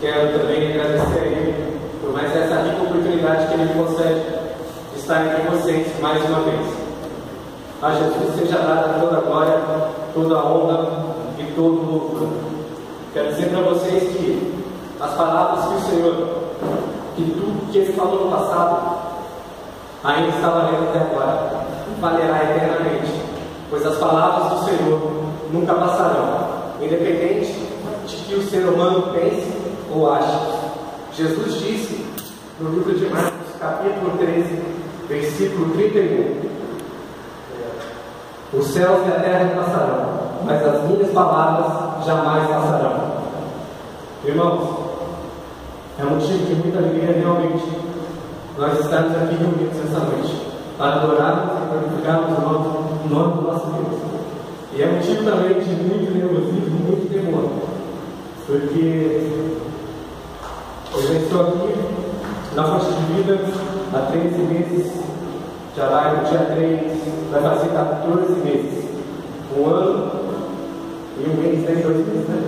Quero também agradecer a Ele por mais essa rica oportunidade que Ele me concede de estar entre vocês mais uma vez. A Jesus seja dada toda a glória, toda a honra e todo o louvor. Quero dizer para vocês que as palavras que o Senhor, que tudo que Ele falou no passado, ainda está valendo até agora, e valerá eternamente, pois as palavras do Senhor nunca passarão, independente de que o ser humano pense ou ache. Jesus disse no livro de Marcos, capítulo 13, versículo 31: os céus e a terra passarão, mas as minhas palavras jamais passarão. Irmãos, é um motivo de muita alegria realmente nós estamos aqui reunidos essa noite para adorarmos e glorificarmos o nome do nosso Deus. E é motivo também de muito nervosismo, muito temor, porque eu já estou aqui na fonte de vida há 13 meses, já vai no dia 3, vai fazer 14 meses, um ano e um mês, 2 meses, né?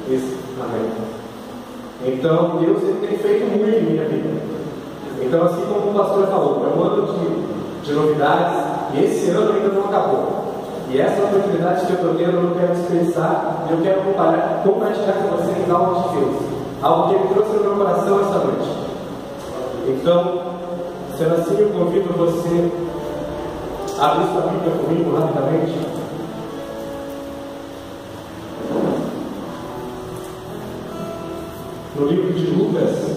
Isso, amém. Então, Deus tem feito muito em minha vida. Então, assim como o pastor falou, é um ano de novidades, e esse ano ainda não acabou. E essa oportunidade que eu estou tendo, eu não quero dispensar, eu quero compartilhar com vocês algo de Deus, algo que Ele trouxe no meu coração esta noite. Então, sendo assim, eu convido você a abrir sua Bíblia comigo rapidamente. No livro de Lucas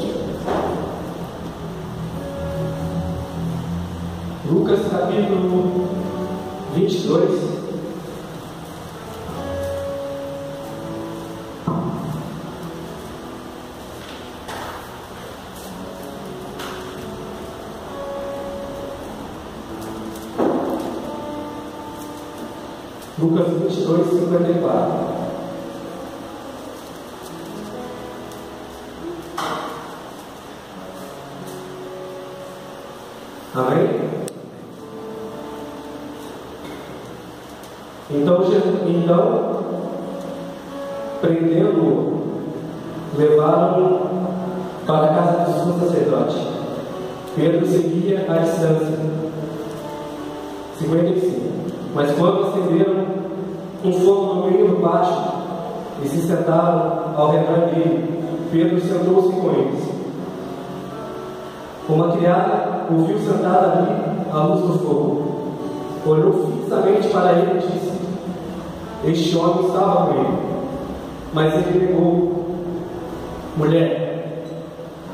capítulo 22. Lucas 22, 54. Amém? Então prendendo-o, levaram-no para a casa do sumo sacerdote. Pedro seguia à distância. 55. Mas quando acenderam um fogo no meio do pátio e se sentaram ao redor dele, Pedro sentou-se com eles. Uma criada o viu sentado ali à luz do fogo, olhou fixamente para ele e disse: este homem estava com ele. Mas ele negou: mulher,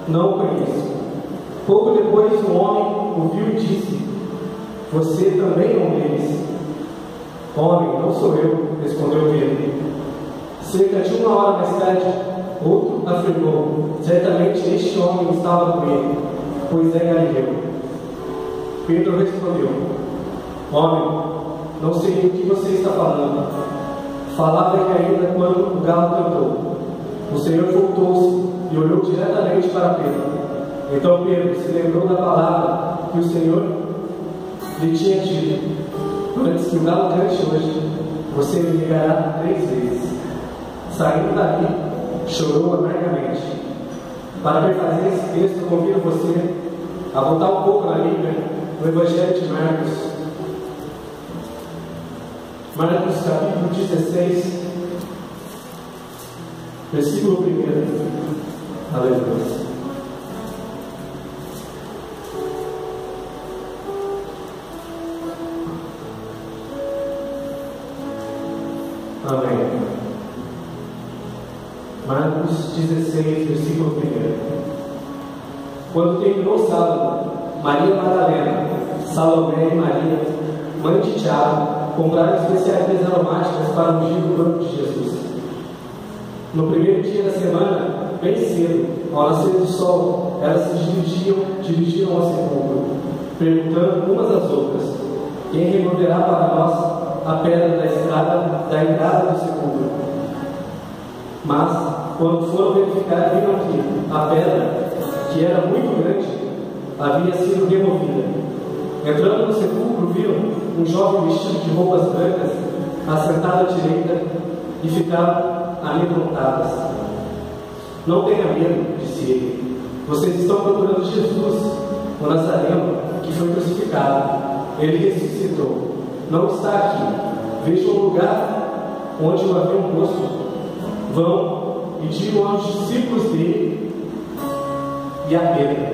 não o conheço. Pouco depois o homem o viu e disse: você também é um deles. Homem, não sou eu, respondeu Pedro. Cerca de 1 hora mais tarde, outro afirmou: certamente este homem estava com ele, pois é Galileu. Pedro respondeu: homem, não sei do que você está falando. Falava ainda quando o galo cantou. O Senhor voltou-se e olhou diretamente para Pedro. Então Pedro se lembrou da palavra que o Senhor lhe tinha dito: antes que o galo cante hoje, você me negará 3 vezes. Saindo dali, chorou amargamente. Para refazer esse texto, eu convido você a voltar um pouco na Bíblia, no Evangelho de Marcos. Marcos capítulo 16, versículo 1. Aleluia. Amém. Marcos 16, versículo 1. Quando terminou o sábado, Maria Madalena, Salomé e Maria, mãe de Tiago, compraram especiarias aromáticas para ungir o corpo de Jesus. No primeiro dia da semana, bem cedo, ao nascer do sol, elas se dirigiram ao sepulcro, perguntando umas às outras: quem removerá para nós a pedra da entrada do sepulcro? Mas, quando foram verificar, viram que a pedra, que era muito grande, havia sido removida. Entrando no sepulcro, viram um jovem vestido de roupas brancas, assentado à direita, e ficaram amedrontadas. Não tenha medo, disse ele. Vocês estão procurando Jesus, o Nazareno, que foi crucificado. Ele ressuscitou. Não está aqui. Vejam o lugar onde o haviam posto. Vão e digam aos discípulos dele e a Pedro.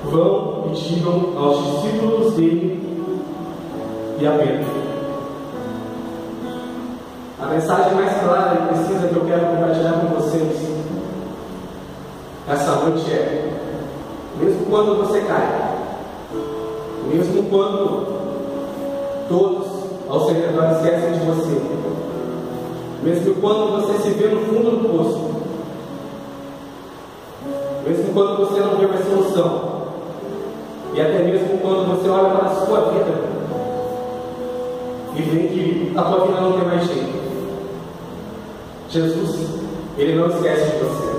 Vão e digam aos discípulos dele e a Pedro. A mensagem mais clara e precisa que eu quero compartilhar com vocês essa noite é: mesmo quando você cai, mesmo quando todos ao seu redor esquecem de você, mesmo quando você se vê no fundo do poço, mesmo quando você não vê mais solução, e até mesmo quando você olha para a sua vida e vê que a sua vida não tem mais jeito, Jesus, Ele não esquece de você.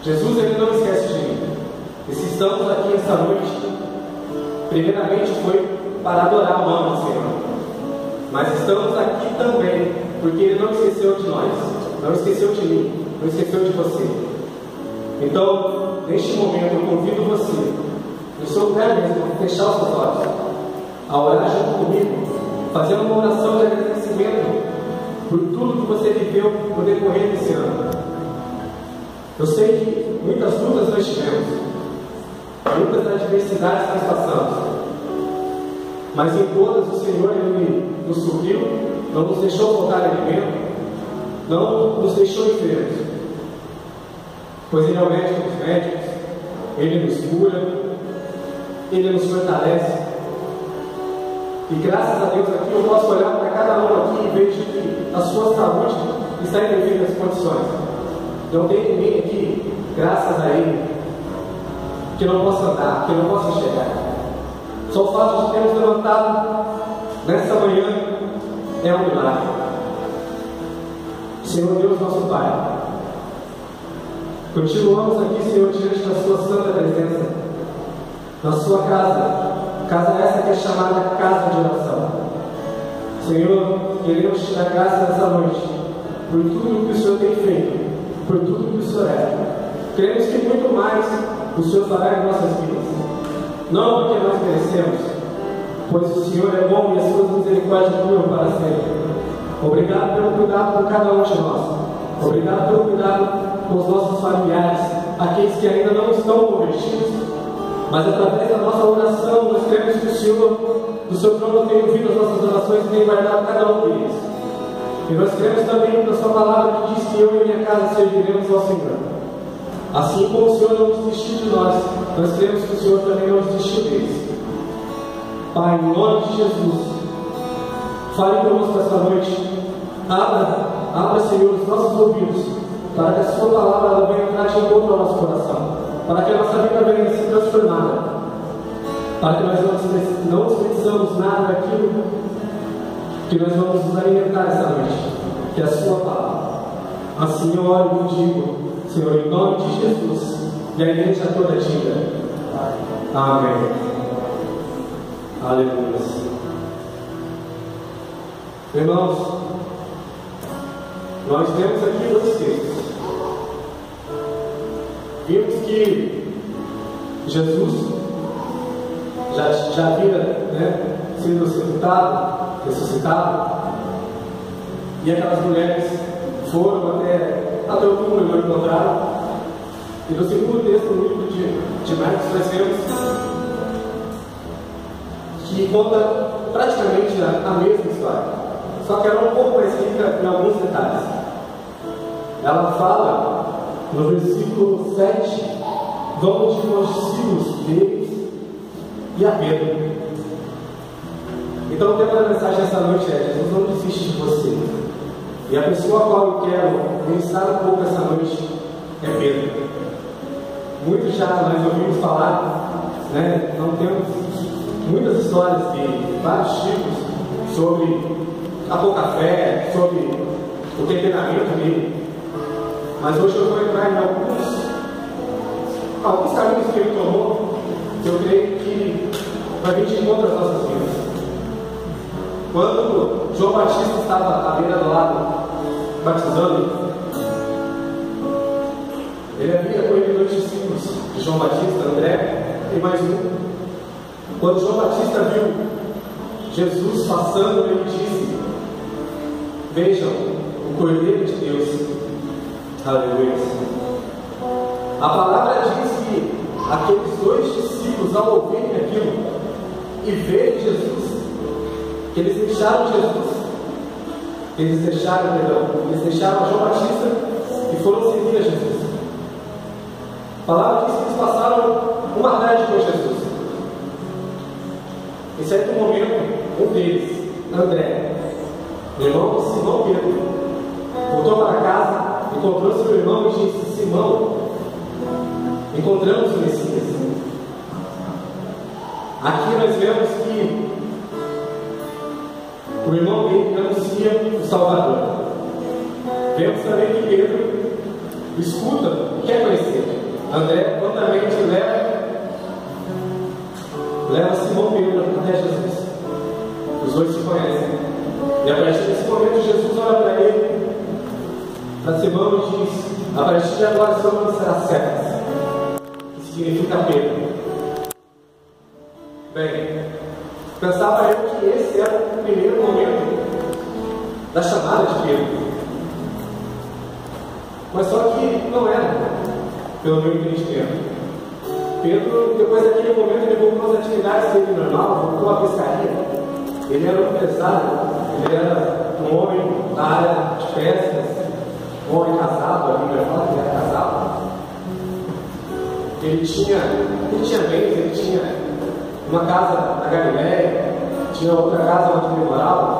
Jesus, Ele não esquece de mim. E se estamos aqui esta noite, primeiramente foi para adorar o nome do Senhor. Mas estamos aqui também porque Ele não esqueceu de nós, não esqueceu de mim, não esqueceu de você. Então, neste momento, eu convido você, no seu lugar mesmo, a fechar os seus olhos, a orar junto comigo, fazendo uma oração de agradecimento por tudo que você viveu no decorrer desse ano. Eu sei que muitas lutas nós tivemos, muitas adversidades nós passamos, mas em todas o Senhor Ele nos supriu, não nos deixou faltar alimento, não nos deixou enfermos, pois Ele é o médico dos médicos, Ele nos cura, Ele nos fortalece. E graças a Deus aqui eu posso olhar para cada um aqui e vejo que a sua saúde está em devidas condições. Não tem ninguém aqui, graças a Ele, que não possa andar, que não possa enxergar. Só o fato de termos levantado nessa manhã é um milagre. Senhor Deus, nosso Pai, continuamos aqui, Senhor, diante da Sua santa presença, na Sua casa. Casa essa que é chamada casa de oração. Senhor, queremos te dar graças nessa noite por tudo que o Senhor tem feito, por tudo que o Senhor é. Queremos que muito mais o Senhor fará em nossas vidas. Não porque nós merecemos, pois o Senhor é bom e as suas misericórdias duram para sempre. Obrigado pelo cuidado com cada um de nós. Obrigado pelo cuidado com os nossos familiares, aqueles que ainda não estão convertidos. Mas através da nossa oração, nós queremos que o Senhor, do seu trono, tenha ouvido as nossas orações e tenha guardado cada um deles. E nós queremos também da sua palavra que diz que eu e minha casa serviremos ao Senhor. Assim como o Senhor não desistiu de nós queremos que o Senhor também não desistiu deles. Pai, em nome de Jesus, fale conosco esta noite. Abra, Senhor, os nossos ouvidos, para que a sua palavra ela venha entrar de encontro ao nosso coração, para que a nossa vida venha ser transformada, para que nós não desperdiçamos nada daquilo que nós vamos nos alimentar essa noite, que é a sua palavra. Assim eu oro e digo, Senhor, em nome de Jesus, e a igreja toda diga amém. Aleluia. Irmãos, nós temos aqui dois textos. Vimos que Jesus já havia sido sepultado, ressuscitado, e aquelas mulheres foram até o túmulo e o encontraram. E no segundo texto, no livro de Marcos, nós vemos que conta praticamente a mesma história, só que ela é um pouco mais rica em alguns detalhes. Ela fala no versículo 7, vamos de aos discípulos deles e a Pedro. Então o tema da mensagem essa noite é: Jesus não desiste de você. E a pessoa a qual eu quero ministrar um pouco essa noite é Pedro. Muitos já nós ouvimos falar, não temos muitas histórias de vários tipos sobre a pouca fé, sobre o temperamento dele. Mas hoje eu vou entrar em alguns caminhos que ele tomou, que eu creio que vai vir de encontro às nossas vidas. Quando João Batista estava à beira do lago batizando, Quando João Batista viu Jesus passando, ele disse: vejam, o Cordeiro de Deus. Aleluia. A palavra diz que aqueles dois discípulos, ao ouvirem aquilo e verem Jesus, que eles deixaram Jesus, eles deixaram João Batista e foram seguir a Jesus. A palavra diz que eles passaram uma tarde com Jesus. Em certo momento, um deles, André, irmão de Simão Pedro, voltou para casa, encontrou seu irmão e disse: Simão, encontramos o Messias. Aqui nós vemos que o irmão dele anuncia o Salvador. Vemos também que Pedro escuta e quer conhecer. André prontamente leva Simão Pedro até Jesus. Os dois se conhecem. E a partir desse momento, Jesus olha para ele, para Simão, e diz: a partir de agora seu nome será Cefas, que significa Pedro. Bem, pensava eu que esse era o primeiro momento da chamada de Pedro. Mas só que não era, pelo meu entendimento. Pedro, depois daquele momento, ele voltou às atividades dele normal, voltou à pescaria. Ele era um empresário, ele era um homem da área de pescas, um homem casado, a Bíblia fala que ele era casado. Ele tinha bens, ele tinha uma casa na Galileia, tinha outra casa onde ele morava.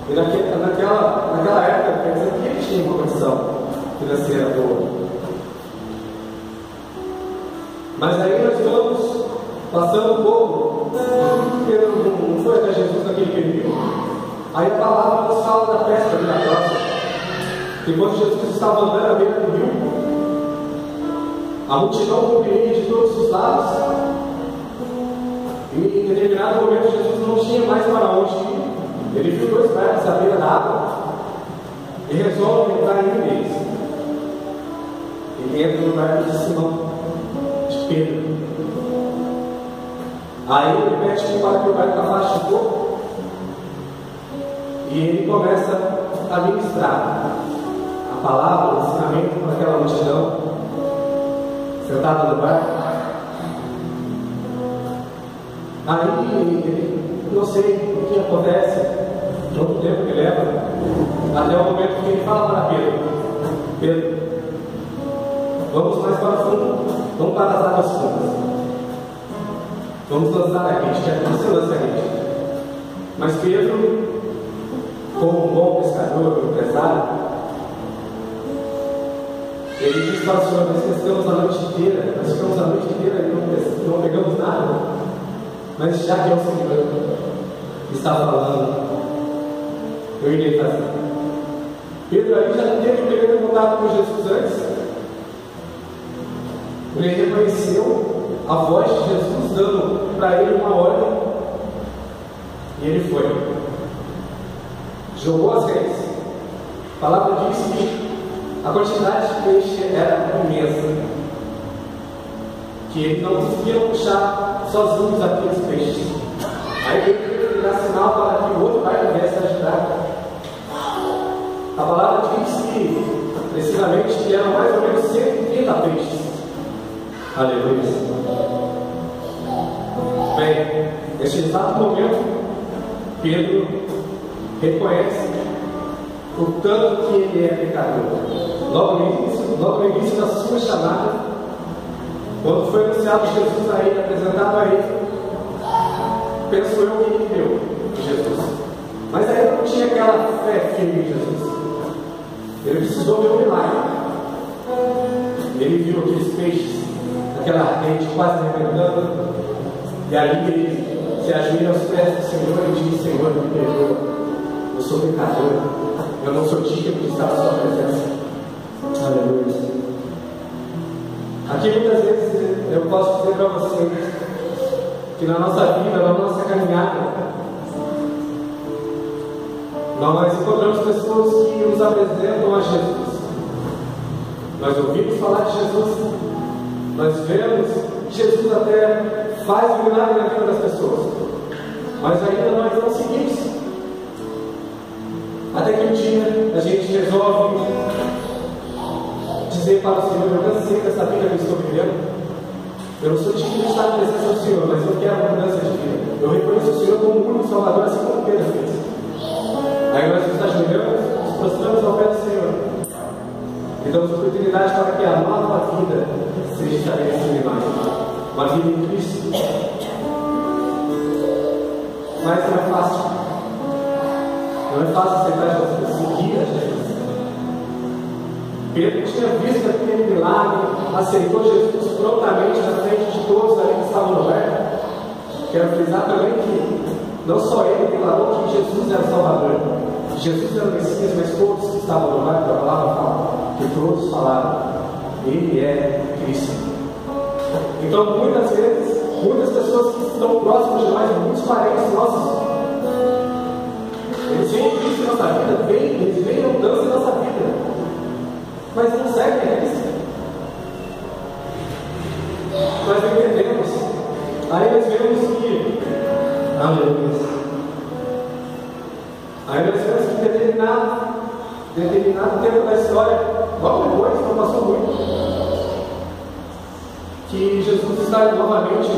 E naquela época, quer dizer que ele tinha uma condição financeira boa. Mas aí nós vamos passando um pouco. Pedro não foi até Jesus naquele período. Aí a palavra nos fala da pesca milagrosa. Que quando Jesus estava andando à beira do rio, a multidão cobria de todos os lados. E em determinado momento Jesus não tinha mais para onde ir. Ele viu dois barcos à beira da água e resolve entrar em um deles. Ele entra no barco de Simão, de Pedro. Aí ele pede para que o barco afaste um pouco e ele começa a ministrar a palavra, o ensinamento para aquela multidão sentada no barco. Aí, não sei o que acontece, todo tempo que leva, até o momento que ele fala para Pedro: Pedro, vamos mais para o fundo, vamos para as águas fundas, vamos lançar a rede, quer que você lance a rede. Mas Pedro, como um bom pescador, empresário, ele diz para o Senhor: nós pescamos a noite inteira, nós ficamos a noite inteira e não pegamos nada. Mas já que é o Senhor que está falando, eu irei fazer. Pedro ali já teve o primeiro contato com Jesus antes. Ele reconheceu a voz de Jesus dando para ele uma ordem. E ele foi. Jogou as redes. A palavra diz que a quantidade de peixe era imensa, que ele não conseguia puxar sozinhos aqueles peixes. Aí ele teve que dar sinal para que o outro barco viesse ajudar. A palavra diz que, precisamente, que eram mais ou menos 130 peixes. Aleluia. Bem, neste exato momento, Pedro reconhece o tanto que ele é pecador. Logo no início da sua chamada, quando foi anunciado Jesus a ele, apresentado a ele, pensou eu que ele creu em Jesus. Mas ainda não tinha aquela fé firme em Jesus. Ele precisou ver um milagre. Ele viu aqueles peixes, aquela rede quase arrebentando, e ali ele se ajoelha aos pés do Senhor e diz: Senhor, me perdoa, eu sou pecador, eu não sou digno de estar na sua presença. Aleluia. Aqui muitas vezes eu posso dizer para vocês que na nossa vida, na nossa caminhada, nós encontramos pessoas que nos apresentam a Jesus. Nós ouvimos falar de Jesus, nós vemos Jesus até faz um milagre na vida das pessoas, mas ainda nós não seguimos. Até que um dia a gente resolve dizer para o Senhor: eu cansei dessa vida que eu estou vivendo. Eu não sou digno de estar na presença do Senhor, mas eu quero uma mudança de vida. Eu reconheço o Senhor como o único Salvador, assim como Pedro fez. Aí nós nos ajoelhamos, nos prostramos ao pé do Senhor e damos oportunidade para que a nova vida seja estabelecida em nós. Uma vida em Cristo. Mas não é fácil. Não é fácil aceitar Jesus, seguir a Jesus. Pedro tinha visto aquele milagre, aceitou Jesus prontamente na frente de todos ali que estavam no barco. Quero frisar também que não só ele declarou que Jesus era o Salvador, que Jesus era o Messias, mas todos que estavam no barco, a palavra fala, que todos falaram: Ele é Cristo. Então, muitas vezes, muitas pessoas que estão próximas de nós, muitos parentes nossos, eles veem Cristo em nossa vida, eles veem a mudança em nossa vida, mas não seguem a Cristo. Nós não entendemos. Aí nós vemos que, aleluia, aí nós vemos que determinado tempo da história, logo depois, não passou muito, que Jesus está novamente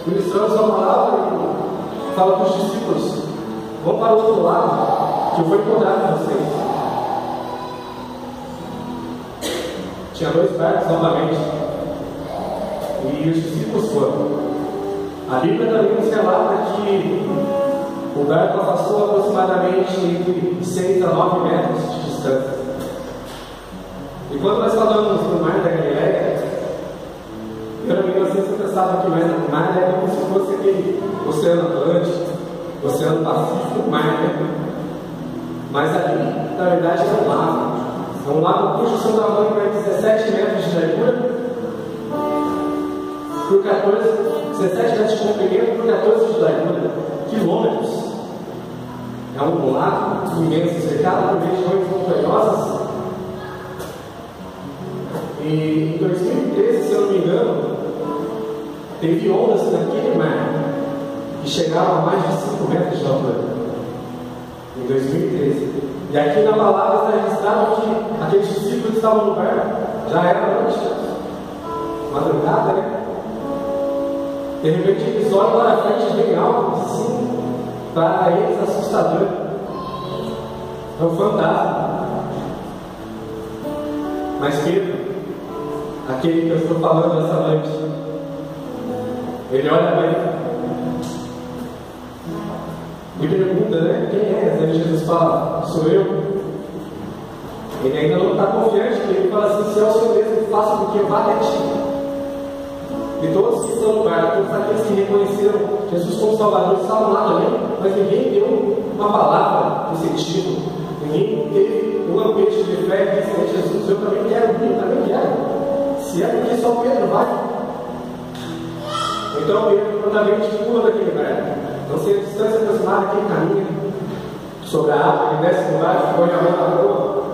ministrando sua palavra e fala para os discípulos: vão para o outro lado, que eu vou encontrar com vocês. Tinha 2 barcos novamente, e os discípulos foram. A Bíblia também nos relata que o barco afastou aproximadamente entre 6 a 9 metros de distância. E quando nós falamos do Mar da Galileia, geralmente nós sempre pensávamos que o mar é como se fosse aquele Oceano Atlântico, Oceano Pacífico, o mar, né? Mas ali, na verdade, é um lago. É um lago cujo seu tamanho é 17 metros de largura por 17 metros de comprimento por 14 de largura, quilômetros. É um lago imenso, cercado por regiões montanhosas. E em 2013, se eu não me engano, teve ondas naquele mar que chegavam a mais de 5 metros de altura. Em 2013. E aqui na palavra está registrado que aqueles discípulos estavam no barco, já era noite, madrugada, né? De repente eles olham lá na frente bem alto, assim, para eles assustador. É um fantasma. Mas Pedro, aquele que eu estou falando essa noite, ele olha para ele e pergunta, né? Quem é? Aí Jesus fala: sou eu. Ele ainda não está confiante, porque ele fala assim: se é o Senhor mesmo, faça com que eu vá até ti. E todos que estão no barco, todos aqueles que reconheceram Jesus como Salvador, estavam lá também, mas ninguém deu uma palavra no sentido, ninguém teve um lampejo de fé e disse: Jesus, eu também quero, eu também quero. Se é porque só Pedro vai. Então Pedro prontamente pula daquele barco. Não sei a distância aproximada que ele caminha sobre a água, ele desce no barco, põe a mão na rua,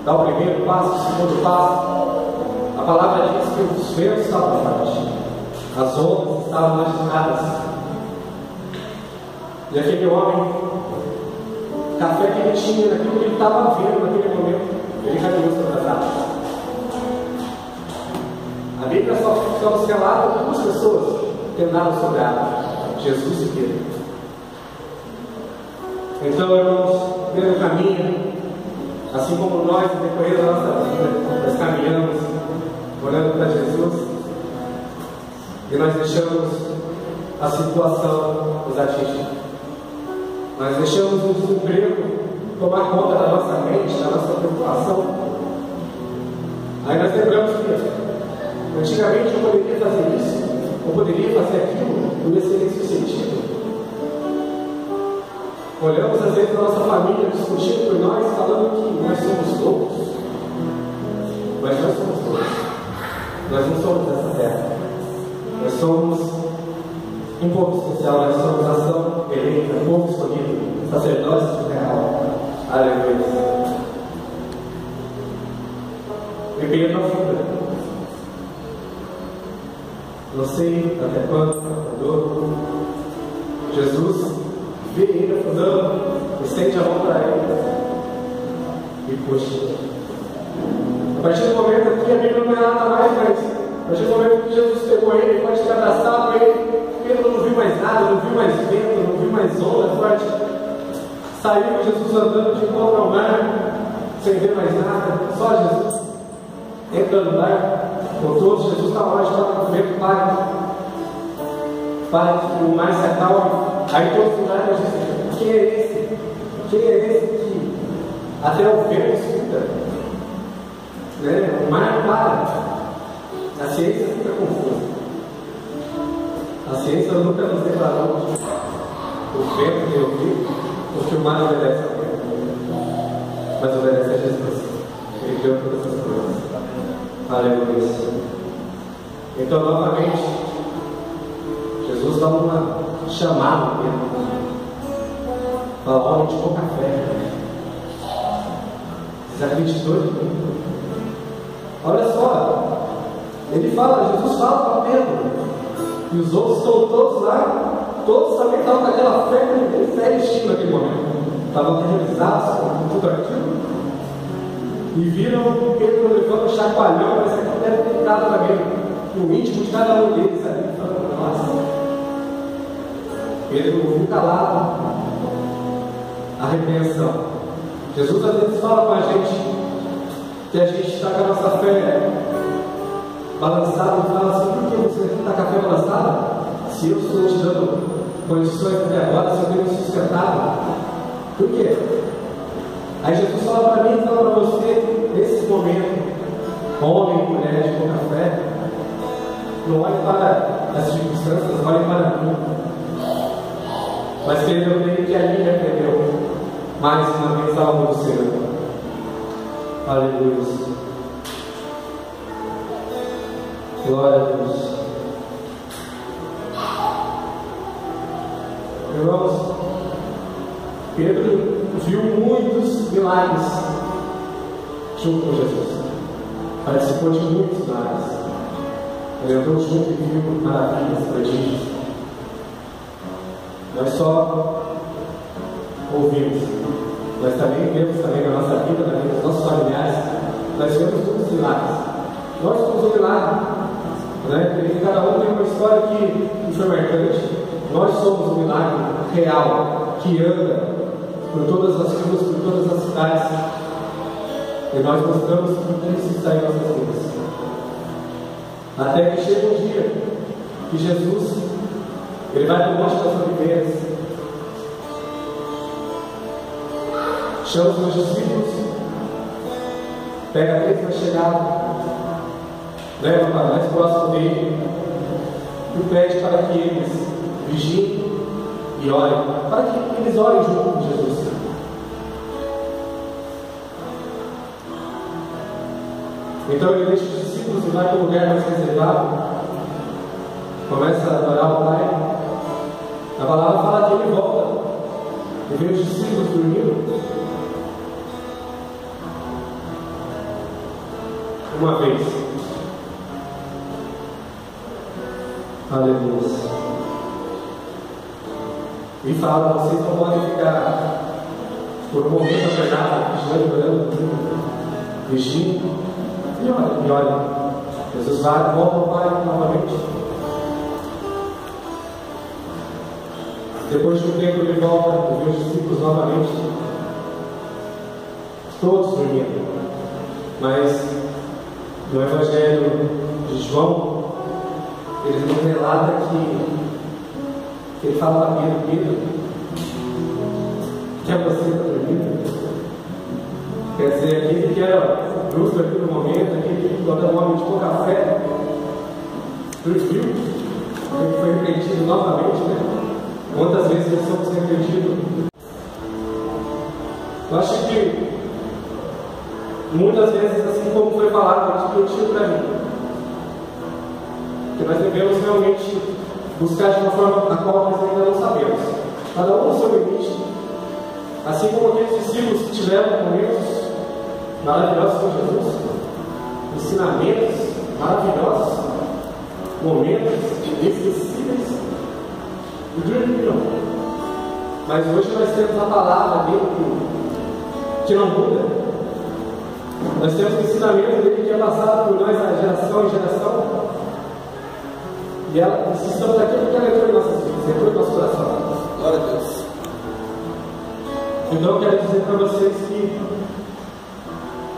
dá o primeiro passo, o segundo passo. A palavra diz que os ventos estavam fortes, as ondas estavam agitadas, e aquele homem, o café que ele tinha, naquilo que ele estava vendo naquele momento, ele caminhou sobre as águas. A Bíblia só nos relata 2 pessoas que andaram sobre a água: Jesus e Pedro. Então, irmãos, pelo caminho, assim como nós, no decorrer da nossa vida, nós caminhamos olhando para Jesus e nós deixamos a situação nos atingir. Nós deixamos o desemprego tomar conta da nossa mente, da nossa preocupação. Aí nós lembramos que antigamente eu poderia fazer isso, eu poderia fazer aquilo, eu ia ser bem-sucedido. Olhamos às vezes a nossa família discutindo por nós, falando que nós somos loucos. Mas nós somos loucos. Nós não somos dessa terra. Nós somos um povo especial, nós somos nação eleita, um povo escolhido, sacerdócio real. Aleluia. E Pedro afunda. Não sei até quando, Jesus vê ele afundando, estende a mão para ele e puxa. A partir do momento que a Bíblia não é nada mais, mas a partir do momento que Jesus pegou ele, pode ter abraçado ele, Pedro não viu mais nada, não viu mais vento, não viu mais onda forte. Saiu Jesus andando de encontro ao mar, sem ver mais nada, só Jesus. Entra no mar, com todos, Jesus está lá, está com medo, para que o mar se acalme. Aí todos os lugares dizem: quem é esse? Quem é esse que até o vento escuta? Né? O mar para. A ciência fica confusa. A ciência nunca nos declarou que o vento tem ouvido, porque o mar obedece ao vento, mas obedece a Jesus. Ele criou todas essas coisas. Aleluia. Então, novamente, Jesus dá uma chamada mesmo. Fala: homem de pouca fé, você acreditou de mim? Olha só, ele fala, Jesus fala para Pedro, e os outros estão todos lá, todos também estavam com aquela fé que nem fé existia naquele momento, estavam aterrorizados com tudo aquilo, e viram Pedro levando um chacoalhão, mas aquilo deve ter dado também no íntimo de cada um deles ali, falando: nossa. Pedro ouviu calado a repreensão. Jesus às vezes fala com a gente que a gente está com a nossa fé balançada e fala assim: por que você está com a fé balançada? Se eu estou te dando condições até agora, se eu tenho sustentado, por quê? Aí Jesus fala para mim e fala para você, nesse momento, homem e mulher de pouca fé, não olhe para as circunstâncias, olhe para mim. Mas Pedro meio que ali aprendeu mais uma vez algo do Senhor. Aleluia. Glória a Deus. Irmãos, Pedro viu muitos milagres junto com Jesus. Participou de muitos milagres. Ele andou junto e viu maravilhas, prodígios. Nós só ouvimos, nós também vemos também na nossa vida, na vida dos nossos familiares, nós vemos muitos milagres. Nós somos um milagre, né? Porque cada um tem uma história que foi marcante. Nós somos um milagre real, que anda por todas as ruas, por todas as cidades, e nós mostramos que isso está em nossas vidas. Até que chega um dia que Jesus, ele vai para o Monte das Oliveiras, chama os seus discípulos, pega 3 machegados, leva para mais próximo dele e pede para que eles vigiem e orem, para que eles orem junto com Jesus. Então ele deixa os discípulos e vai para um lugar mais reservado, começa a adorar o Pai. A palavra fala que ele volta e vê os discípulos dormindo. Uma vez. Aleluia. E fala: vocês não podem ficar por um momento apenados, vigiando, orando, vigiando. E olha, Jesus vai, volta ao Pai novamente. Depois de um tempo ele volta e vê os discípulos novamente, todos dormindo. Mas no Evangelho de João, ele nos relata que ele fala para Pedro: que é você está dormindo? Quer dizer, aquele que era justo aqui no momento, aquele que era um homem de pouca fé, dormiu, ele foi repreendido novamente, né? Quantas vezes nós somos repreendidos? Eu acho que muitas vezes, assim como foi falado, discutido para mim, que nós devemos realmente buscar de uma forma a qual nós ainda não sabemos, cada um no seu limite, assim como aqueles discípulos que tiveram momentos maravilhosos com Jesus, ensinamentos maravilhosos, momentos esquecíveis e dormiram. Mas hoje nós temos a palavra dele que não muda. Nós temos o ensinamento dele que é passado por nós de geração em geração. E estamos aqui porque ela entrou em nossas vidas, entrou em nosso coração. Glória a Deus. Então eu quero dizer para vocês que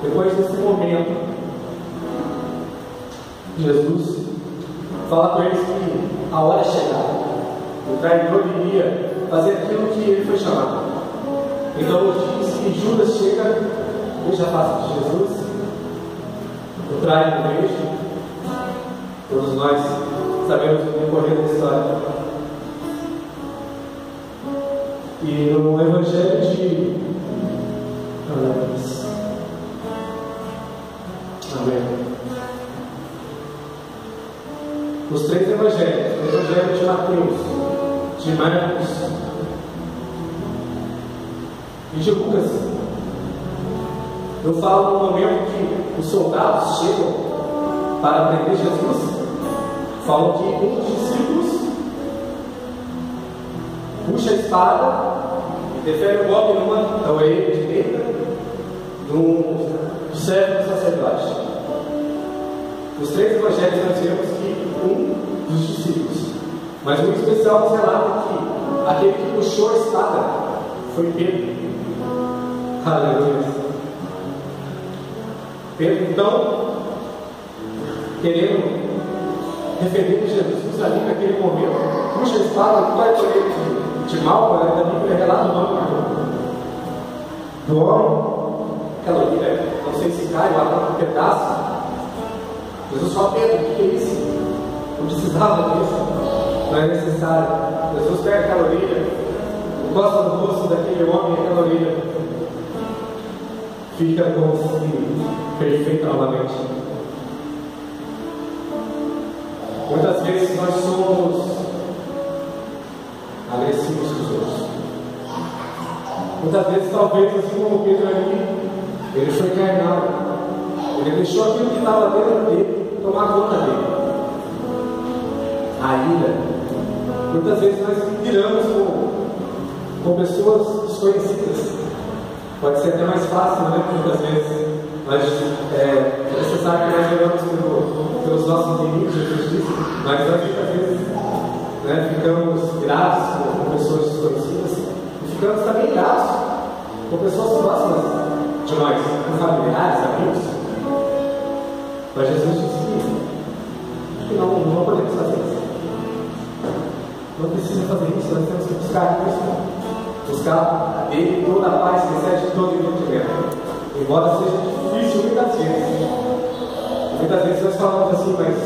depois desse momento, Jesus fala com eles que a hora é chegada. O traidor iria fazer aquilo que ele foi chamado. Então diz que Judas chega, veja a face de Jesus, o trai no beijo. Todos nós sabemos o decorrer da história. E no Evangelho de Amém. Os três evangelhos, o Evangelho de Mateus, de Marcos e de Lucas, eu falo no momento que os soldados chegam para prender Jesus. Falam que um dos discípulos puxa a espada e defere o golpe numa orelha direita do servo do sacerdote. Nos três evangelhos nós vemos que um dos discípulos, mas um especial nos relata que aquele que puxou a espada foi Pedro. Aleluia. Pedro, então, querendo referir Jesus ali naquele momento, puxa a espada, vai por ele de mal, da Bíblia relata o nome do homem, aquela orelha, não sei se cai, lá um pedaço. Jesus fala: Pedro, o que é isso? Não precisava disso, não é necessário. Jesus pega aquela orelha, encosta no rosto daquele homem, e aquela orelha fica como se perfeita novamente. Muitas vezes nós somos agressivos com os outros. Muitas vezes, talvez, assim como Pedro ali, ele foi carnal. Ele deixou aquilo que estava dentro dele tomar conta dele. A ira. Muitas vezes nós viramos com pessoas desconhecidas. Pode ser até mais fácil, né? Muitas vezes. Mas é necessário que nós viramos pelos nossos inimigos, Jesus disse. Mas nós muitas vezes, né, ficamos irados com pessoas desconhecidas. E ficamos também irados com pessoas próximas de nós, com familiares, amigos. Mas Jesus disse que não podemos fazer isso. Não precisa fazer isso, nós temos que buscar isso. Buscar dele toda a paz que excede todo entendimento. Embora seja difícil muitas vezes. Muitas vezes nós falamos assim: mas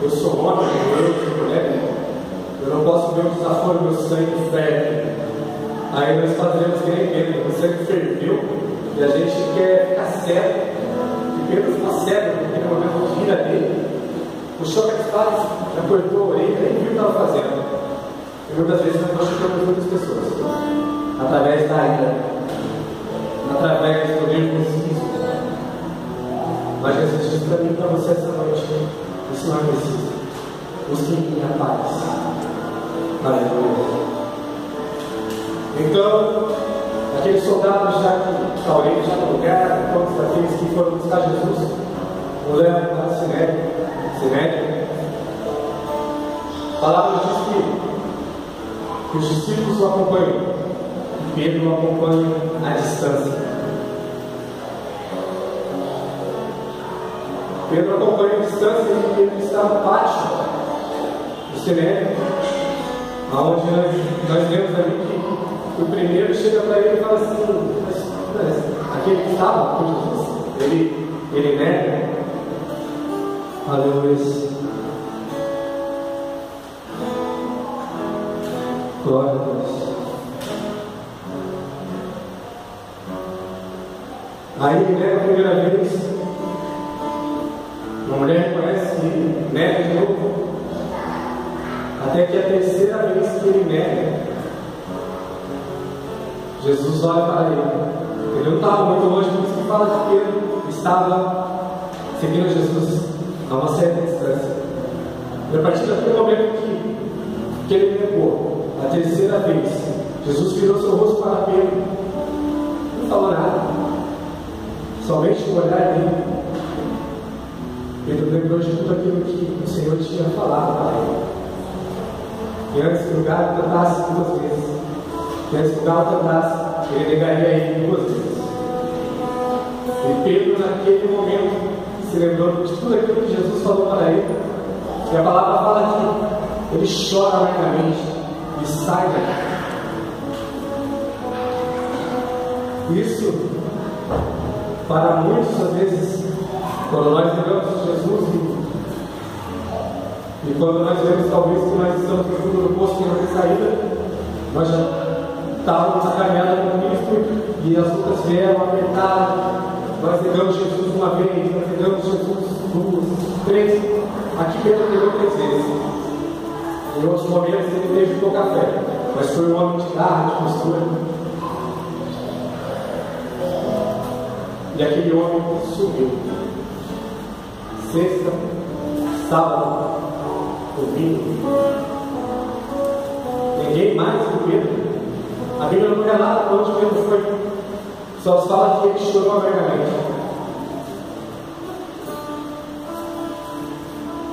eu sou homem, eu sou mulher, eu não posso ver o desaforo, meu sangue ferve. Aí nós fazemos que nem Pedro, o sangue ferveu e a gente quer ficar cego. E Pedro ficou cego naquele momento de ira dele, puxou a espada, já cortou a orelha, nem viu o que estava fazendo. E muitas vezes nós machucamos muitas pessoas através da ira, através do nervosismo. Mas Jesus disse para mim e para você essa noite: isso não é preciso. Busque em mim a paz. Aleluia. Então, aqueles soldados já que a orelha já no lugar, todos aqueles que foram buscar Jesus, o levam para o Sinédrio. A palavra diz que os discípulos o acompanham, e Pedro o acompanha à distância. Pedro acompanha a distância e Pedro está no pátio do Sinédrio, onde nós vemos ali que o primeiro chega para ele e fala assim: mas aquele que estava com Jesus, ele nega. Aleluia. Glória a Deus. Aí ele nega a primeira vez, a mulher reconhece que ele nega de novo, até que a terceira vez que ele nega, Jesus olha para ele. Ele não estava muito longe, por isso que fala que Pedro estava seguindo Jesus a uma certa distância. E a partir daquele momento que ele negou, a terceira vez, Jesus virou seu rosto para Pedro, não falou nada, somente no olhar dele. Pedro lembrou de tudo aquilo que o Senhor tinha falado para ele. E antes que o galo cantasse 2 vezes, e antes que o galo cantasse, ele negaria ele 2 vezes. E Pedro, naquele momento, se lembrou de tudo aquilo que Jesus falou para ele. E a palavra fala que ele chora amargamente e sai daqui. Isso, para muitos, às vezes, quando nós negamos Jesus e quando nós vemos talvez que nós estamos no fundo do poço, que não tem saída, nós já estávamos na caminhada com Cristo e as lutas vieram, apertaram. Nós negamos Jesus uma vez, nós negamos Jesus 2, 3. Aqui Pedro negou 3 vezes. Em outros momentos ele teve pouca fé, mas foi um homem de garra, de postura. E aquele homem subiu. Sexta, sábado, domingo. Ninguém mais que Pedro. A Bíblia não relata onde Pedro foi. Só nos fala que ele chorou amargamente.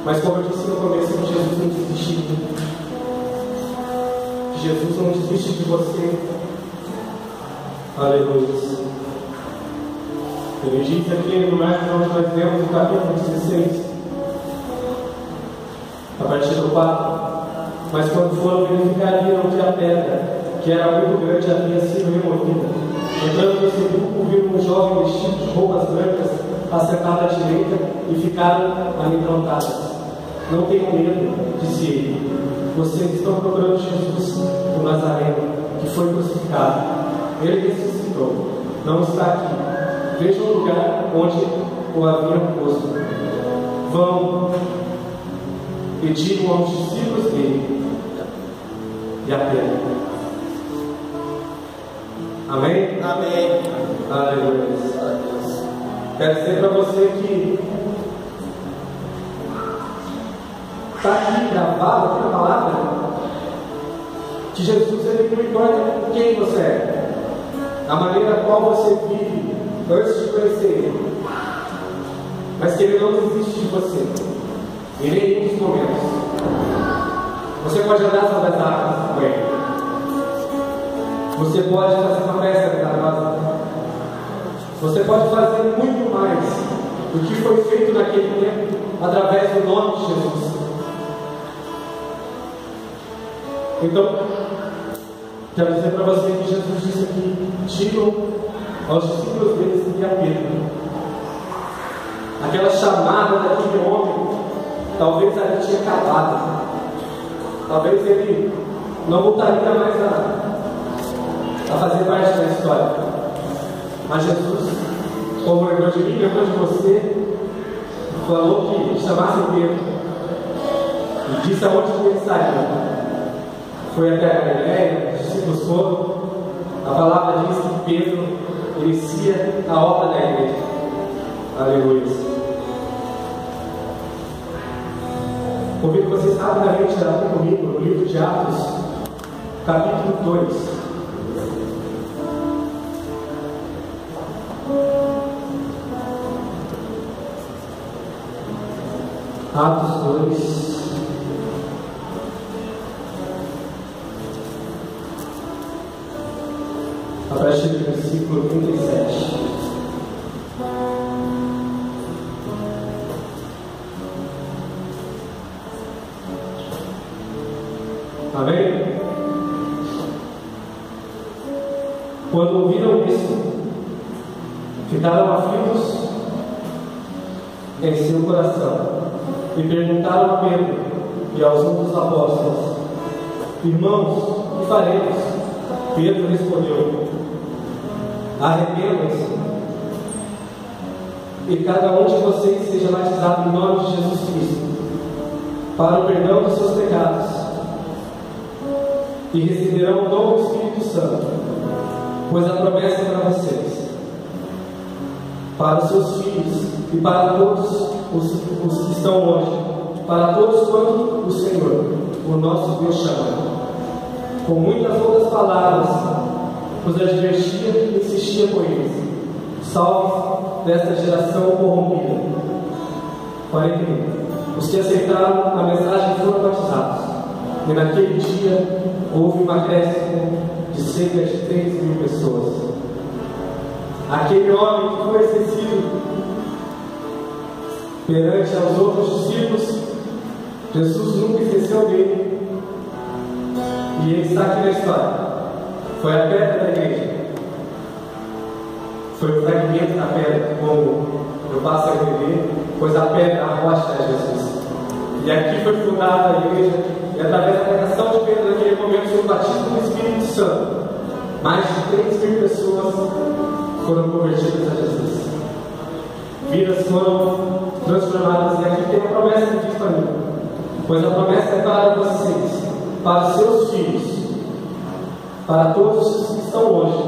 Mas como eu disse no começo, que Jesus não desiste de mim. Que Jesus não desiste de você. Aleluia. Ele diz aqui no Marcos, onde nós lemos no capítulo 16, a partir do 4. Mas quando foram verificar, viram que a pedra, que era muito grande, havia sido removida. Entrando no sepulcro, viram um jovem vestido de roupas brancas, assentado à direita, e ficaram amedrontados. Não tenham medo, disse ele. Vocês estão procurando Jesus, o Nazareno, que foi crucificado. Ele ressuscitou. Não está aqui. Vejam o lugar onde o haviam posto. Vão e digam aos discípulos dele e a pedra. Amém? Amém. Aleluia. Quero dizer para você que está aqui gravado aqui na palavra que Jesus, ele não importa quem você é, a maneira qual você vive antes de conhecer ele, mas que ele não desiste de você em nenhum dos momentos. Você pode andar sobre as águas com ele, você pode fazer uma festa milagrosa, você pode fazer muito mais do que foi feito naquele tempo através do nome de Jesus. Então, quero dizer para você que Jesus disse aqui: digam aos discípulos deles e a Pedro. Aquela chamada daquele homem, talvez ali tinha acabado. Talvez ele não voltaria mais a fazer parte da história. Mas Jesus, como lembrou de mim, lembrou de você, falou que chamasse Pedro e disse aonde ele saiu. Foi até a Galileia, os discípulos foram. A palavra diz que Pedro inicia a obra da igreja. Aleluia. Convido vocês rapidamente a abrir comigo no livro de Atos, capítulo 2. Atos 2. A partir do versículo 37. Amém? Quando ouviram isso, ficaram aflitos em seu coração e perguntaram a Pedro e aos outros apóstolos: irmãos, que faremos? Pedro respondeu: arrependam-se e cada um de vocês seja batizado em nome de Jesus Cristo para o perdão dos seus pecados, e receberão o dom do Espírito Santo, pois a promessa é para vocês, para os seus filhos e para todos os que estão longe, para todos quanto o Senhor, o nosso Deus, chamou. Com muitas outras palavras, os advertia e insistia com eles: salve desta geração corrompida. 41. Os que aceitaram a mensagem foram batizados, e naquele dia houve um acréscimo de cerca de 3.000 pessoas. Aquele homem que foi esquecido perante aos outros discípulos, Jesus nunca esqueceu dele, e ele está aqui na história. Foi a pedra da igreja, foi o fragmento da pedra, como eu passo a entender, pois a pedra, a rocha é Jesus. E aqui foi fundada a igreja, e através da pregação de Pedro naquele momento foi o batismo do Espírito Santo. Mais de 3.000 pessoas foram convertidas a Jesus. Vidas foram transformadas, e aqui tem uma promessa que diz para mim: pois a promessa é para vocês, para os seus filhos, para todos os que estão hoje,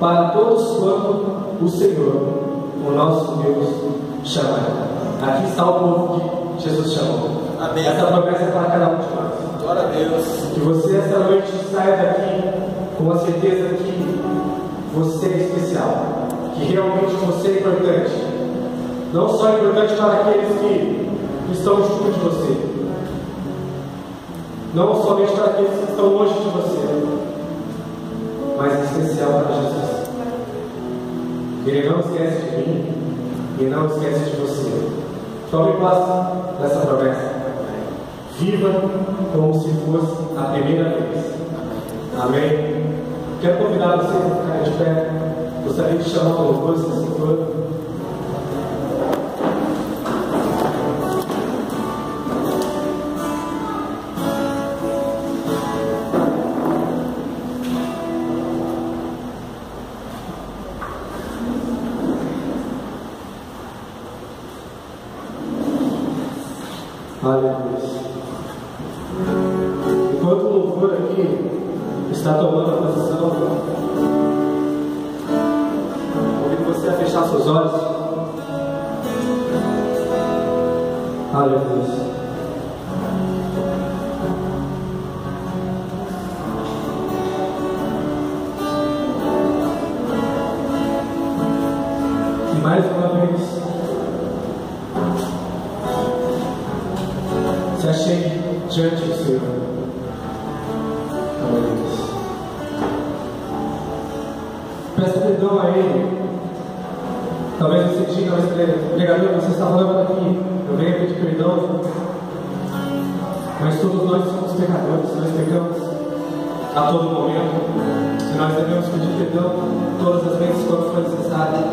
para todos quanto o Senhor, o nosso Deus, chamará. Aqui está o povo que Jesus chamou. Amém. Essa promessa é para cada um de nós. Glória a Deus. Que você esta noite saia daqui com a certeza que você é especial, que realmente você é importante. Não só importante para aqueles que estão junto de você, não somente para aqueles que estão longe de você, mas especial para Jesus. Ele não esquece de mim e não esquece de você. Tome posse dessa promessa. Viva como se fosse a primeira vez. Amém? Quero convidar vocês a ficarem de pé. Gostaria de chamar o louvor, se for. Aleluia. Enquanto o louvor aqui está tomando a posição, convido você a fechar seus olhos. Aleluia. E mais uma vez, se achei diante do Senhor. Peça perdão a Ele. Talvez você diga, mas pregador, você está falando aqui, eu venho pedir perdão. Mas todos nós somos pecadores, nós pecamos a todo momento, e nós devemos pedir perdão todas as vezes quando for necessário.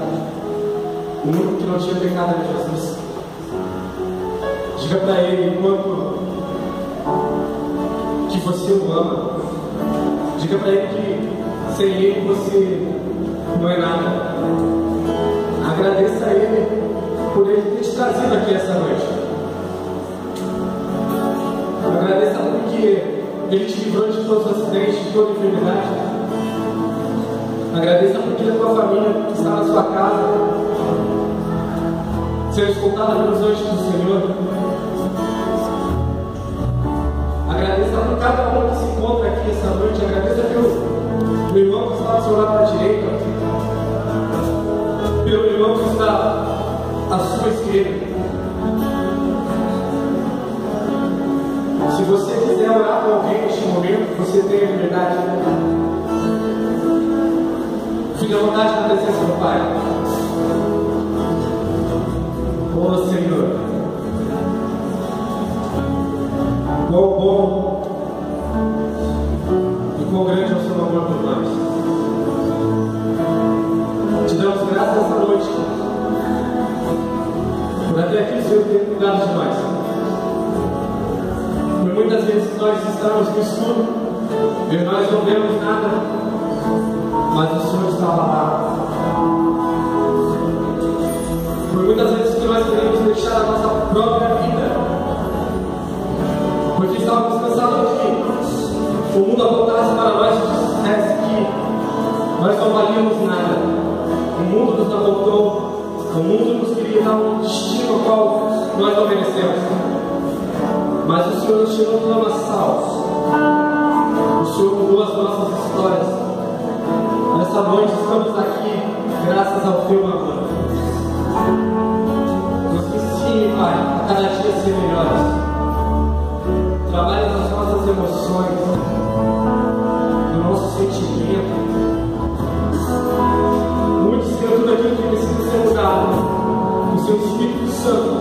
O único que não tinha pecado era Jesus. Diga para Ele enquanto que você o ama. Diga para Ele que sem Ele você não é nada. Agradeça a Ele por Ele ter te trazido aqui essa noite. Agradeça porque Ele te livrou de todos os acidentes, de toda enfermidade. Agradeça porque a tua família que está na sua casa ser escoltada pelos anjos do Senhor. Agradeça por cada um que se encontra aqui essa noite. Agradeça pelo irmão que está ao seu lado à direita, pelo irmão que está à sua esquerda. Se você quiser orar com alguém neste momento, você tem a liberdade. Fique à vontade na presença do Pai. Ô Senhor, quão bom e quão grande é o seu amor por nós. Te damos graças essa noite por até aqui o Senhor ter cuidado de nós. Por muitas vezes nós estamos no escuro e nós não vemos nada, mas o Senhor estava lá. Por muitas vezes que nós queremos deixar a nossa própria vida, porque estávamos cansados que o mundo apontasse para nós e dissesse que nós não valíamos nada. O mundo nos apontou, o mundo nos queria dar um destino ao qual nós não merecemos. Mas o Senhor nos tirou do lamaçal. O Senhor mudou as nossas histórias. Nessa noite estamos aqui graças ao Teu amor. Nos ensine, Pai, a cada dia ser melhores. Trabalhe nas nossas emoções, no nosso sentimento. Muitos têm tudo aquilo que precisa ser mudado. O Seu Espírito Santo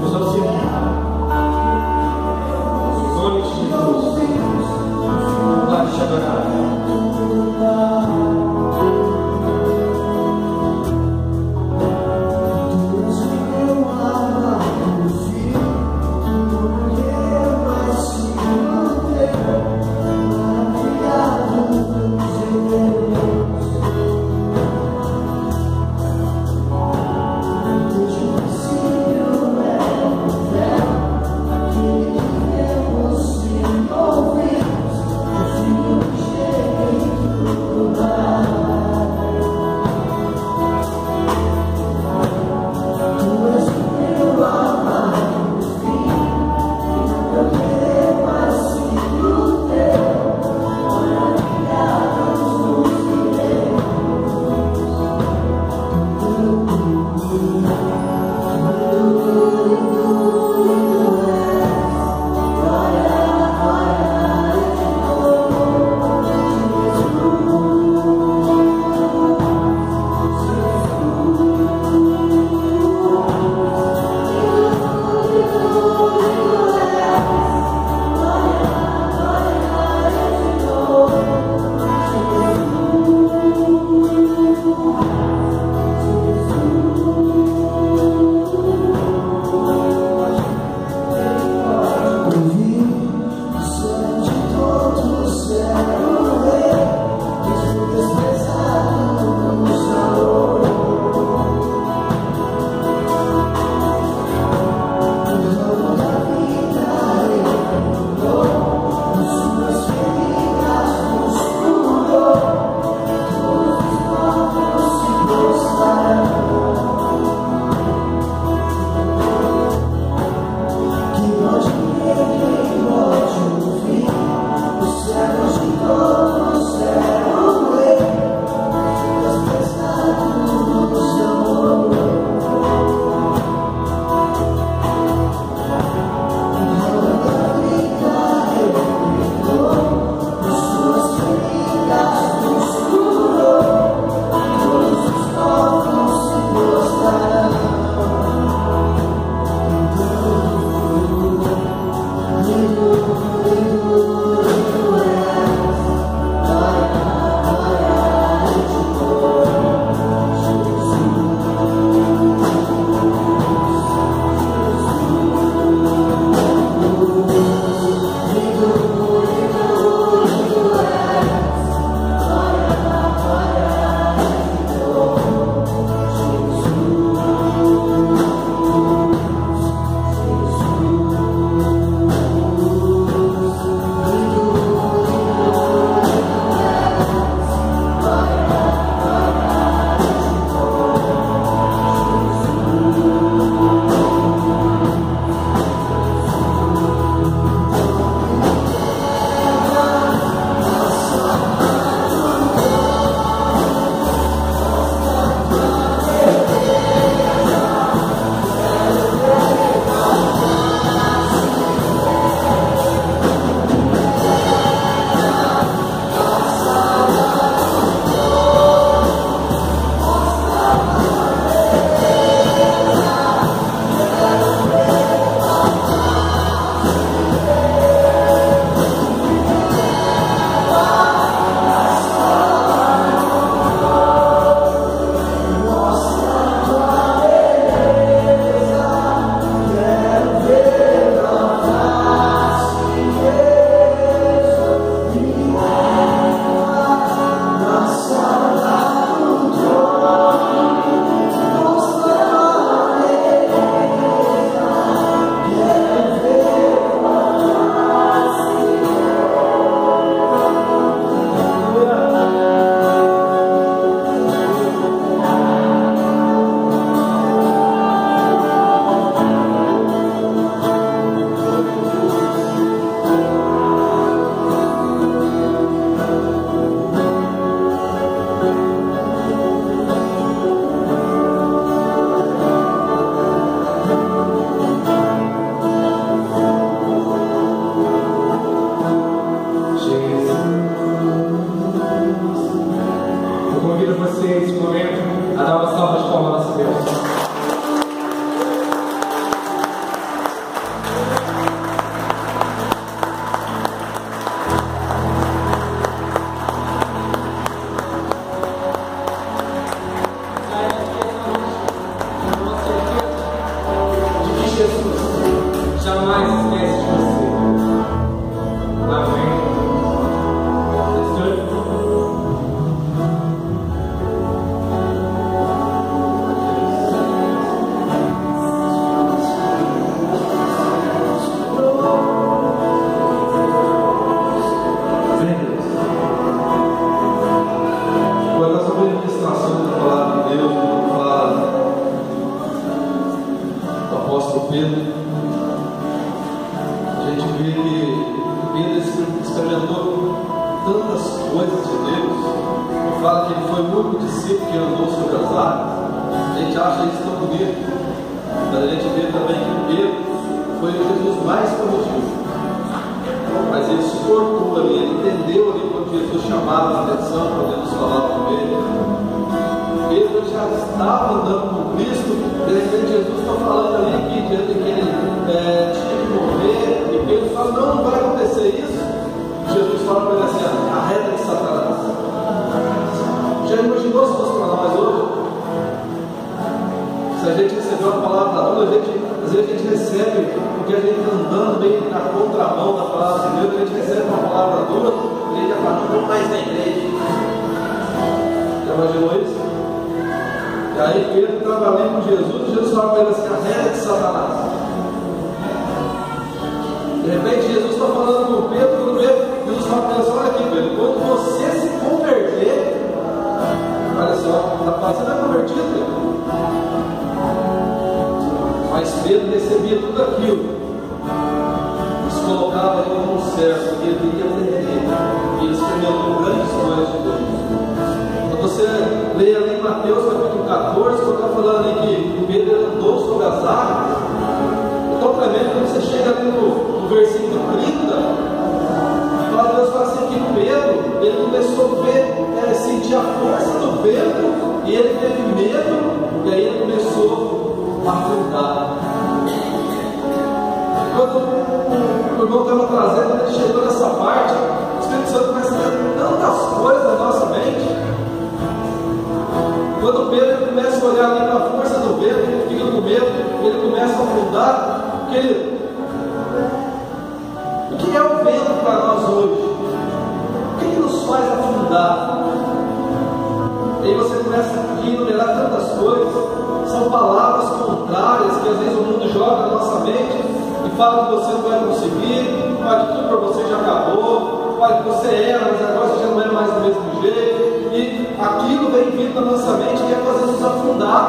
nos auxilia. Em nome de Jesus, vai te adorar. Oh, apóstolo Pedro, a gente vê que Pedro experimentou tantas coisas de Deus. Ele fala que ele foi o único discípulo que andou sobre as águas. A gente acha isso tão bonito, mas a gente vê também que Pedro foi o Jesus mais prometido. Mas ele suportou ali, ele entendeu ali quando Jesus chamava a atenção, quando Jesus falava com ele. Pedro já estava andando com Cristo, de repente Jesus está falando ali que diante que ele tinha que morrer, e Pedro fala, não vai acontecer isso. Jesus fala para ele assim, arreda de Satanás. Já imaginou se fosse para nós hoje? Se a gente receber uma palavra da rua, às vezes a gente recebe, porque a gente está andando meio na contramão da palavra de Deus, a gente recebe uma palavra dura, a gente já fala, não vou mais na igreja. Já imaginou isso? E aí Pedro estava ali com Jesus, e Jesus fala para ele assim, arreda de Satanás. De repente Jesus está falando com Pedro, quando Jesus fala para ele, olha aqui Pedro, quando você se converter, olha só, você não é convertido, Pedro. Mas Pedro recebia tudo aquilo, se colocava ali como um servo, porque ele queria aprender, e ele experimentou grandes coisas de Deus. Quando você lê ali em Mateus capítulo 14, quando está falando ali que Pedro andou sobre as águas, então tremendo, quando você chega ali no versículo 30, Deus fala assim que Pedro, ele começou a ver, sentir a força do vento, e ele teve medo, e aí ele começou a afundar. Quando o irmão estava trazendo, ele chegou nessa parte, o Espírito Santo começa a ter tantas coisas na nossa mente. Quando Pedro começa a olhar ali para a força do vento, ele fica com medo, ele começa a afundar, porque o que é o vento para nós hoje? O que nos faz afundar? E aí você começa a enumerar tantas coisas, são palavras contrárias que às vezes o mundo joga na nossa mente e fala que você não vai conseguir, fala que tudo para você já acabou, fala que você era, mas agora você já não é mais do mesmo jeito, e aquilo vem vindo na nossa mente e quer fazer nos afundar.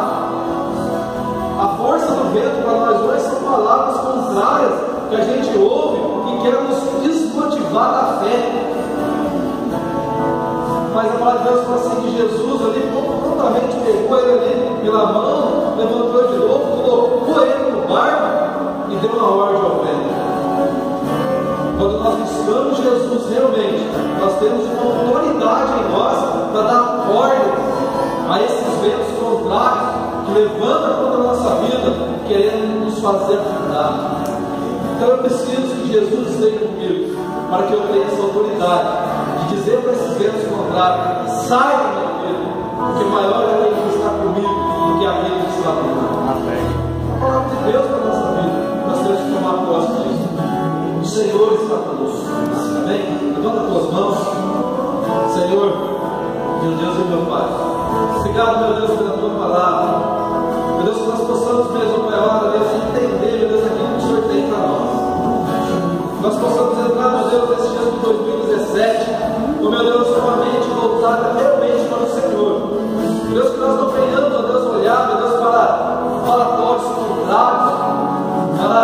A força do vento para nós hoje são palavras contrárias que a gente ouve e quer nos desmotivar da fé. Mas a palavra de Deus fala assim que Jesus ali prontamente pegou ele ali pela mão, levantou de novo, colocou ele no barco e deu uma ordem ao vento. Quando nós buscamos Jesus realmente, nós temos uma autoridade em nós para dar ordem a esses ventos contrários que levantam contra a nossa vida, querendo nos fazer afundar. Então eu preciso que Jesus esteja comigo, para que eu tenha essa autoridade de dizer para esses ventos contrários, sai da minha vida, porque maior é aquele que está comigo do que aquele que está comigo. A palavra de Deus para a nossa vida, nós temos que tomar posse disso. O Senhor está conosco. Amém? Levanta as tuas mãos. Senhor, meu Deus e meu Pai, obrigado, meu Deus, pela tua palavra. Meu Deus, que nós possamos mesmo, Pai, Deus, entender, meu Deus, aquilo que o Senhor tem para nós. Nós possamos entrar, meu Deus, nesse ano de 2017, com, meu Deus, uma mente voltada realmente para o Senhor. Deus, que nós não venhamos, meu Deus, olhar, meu Deus, para falatórios contrários, para